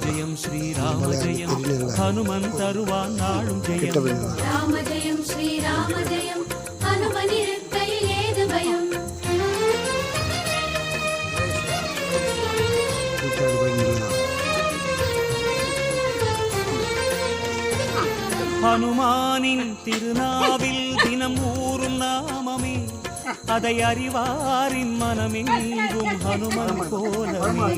ஜெயம் ஸ்ரீராம ஜெயம் ஹனுமன் தருவான் நாளும் ஜெயம். ராம ஜெயம் ஸ்ரீராம ஜெயம் ஹனுமன் இருக்கையில் ஏது பயம். ஹனுமானின் திருநாவில் தினம் ஊறும் நாமமே அதை அறிவாரின் மனமெங்கும் ஹனுமன் கோலமே.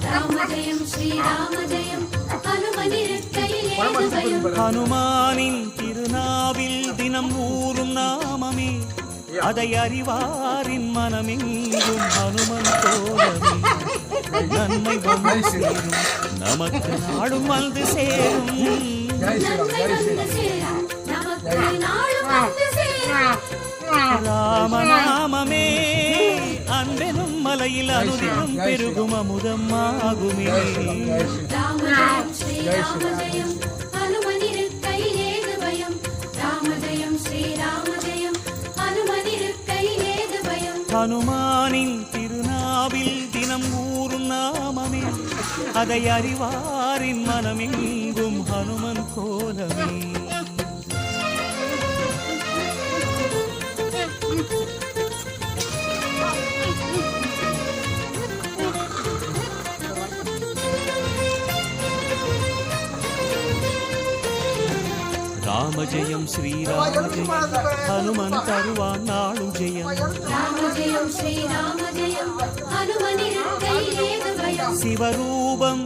ராம ஜெயம் ஸ்ரீராம ஜெயம் ஹனுமன் இருக்கையில் ஏது பயம். ஹனுமானின் திருநாவில் தினம் ஊறும் நாமமே அதை அறிவாரின் மனமெங்கும் ஹனுமன் கோலமே. நன்மை வந்து சேரும் நமக்கு நாடும் வந்து சேரும். ராமநாமமே அன்பெனும் மலையில் அனுதினம் பெருகும் அமுதம் ஆகுமே. ராம ஜெயம் ஸ்ரீராம ஜெயம் ஹனுமன் இருக்கையில் ஏது பயம். ராம ஜெயம் ஸ்ரீராம ஜெயம் ஹனுமன் இருக்கையில் ஏது பயம். ஹனுமானின் திருநாவில் தினம் ஊறும் நாமமே அதை அறிவாரின் மனமெங்கும் ஹனுமன் கோலமே. ராம ஜெயம் ஸ்ரீராம ஜெயம் ஹனுமன் தருவான் நாளும் ஜெயம். ராம ஜெயம் ஸ்ரீராம ஜெயம் ஹனுமன் இருக்கையில் ஏது பயம். சிவரூபம்